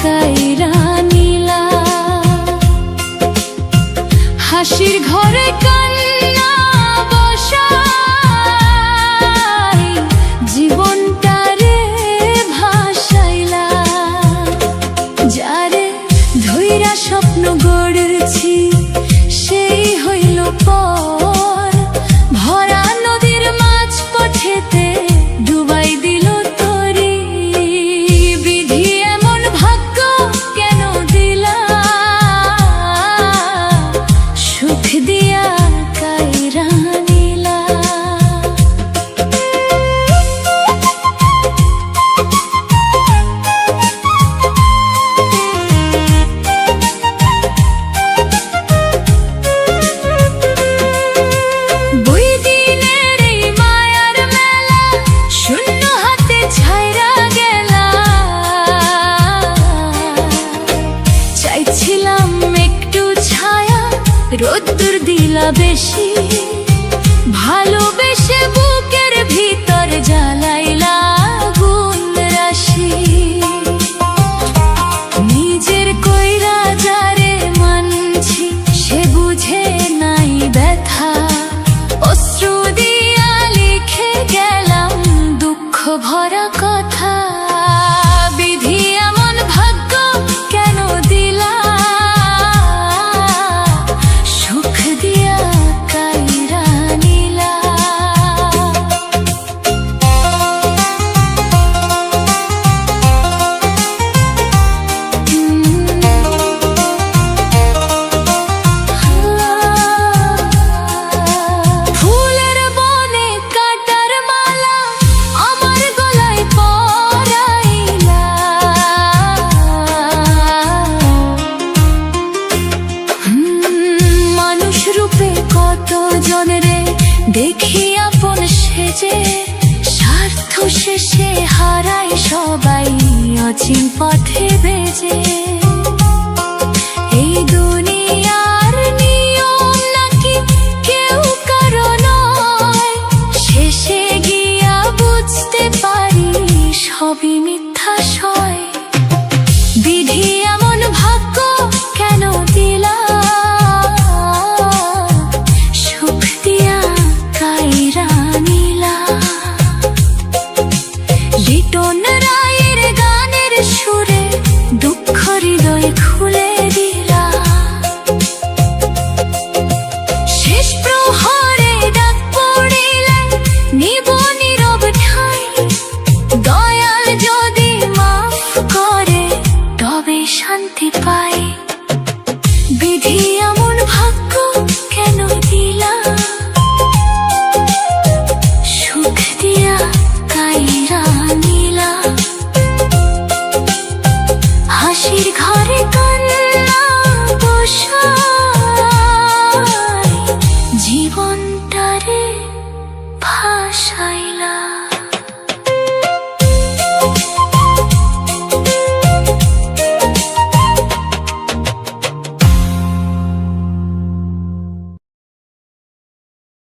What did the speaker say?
কাইরা নীলা। হাসির ঘরে কান্না বসাই জীবনটারে ভাসাইলা। যারে ধইরা স্বপ্ন গড়েছি সেই হইল পর, ভরা নদীর মাঝ পথেতে ডুবাই দিল তরি। বিধি এমন ভাগ্য কেন দিলা, সুখ দিয়া কাইরা নীলা। রোদ্দুর দিলা বেশি, ভালোবেসে বুকের ভিতর জ্বালাইলা আগুন রাশি। নিজের কইরা যারে মানছি সে বুঝে নাই ব্যথা, অশ্রু দিয়া লিখে গেলাম দুঃখ ভরা কথা। বিধি এমন ভাগ্য কেন দিলা, দেখি আপন সেজে স্বার্থ শেষে হারাই সবাই অচিন পথে বেজে। এই দুনিয়ার নিয়ম নাকি কেউ কারো নয়, শেষে গিয়া বুঝতে পারি সবই মিথ্যা সয়। বিধি এমন ভাগ্য কেন দিলা, লিটন রায়ের গানের সুরে দুঃখ হৃদয়ে খুলে দিলা। শেষ প্রহরে ডাক পড়িলে নিব নীরব ঠাই, দয়াল যদি মাফ করে তবে শান্তি পাই। বিধি এমন ভাগ্য কেন দিলা, সুখ দিয়া কাইরা নীলা। হাসির ঘরে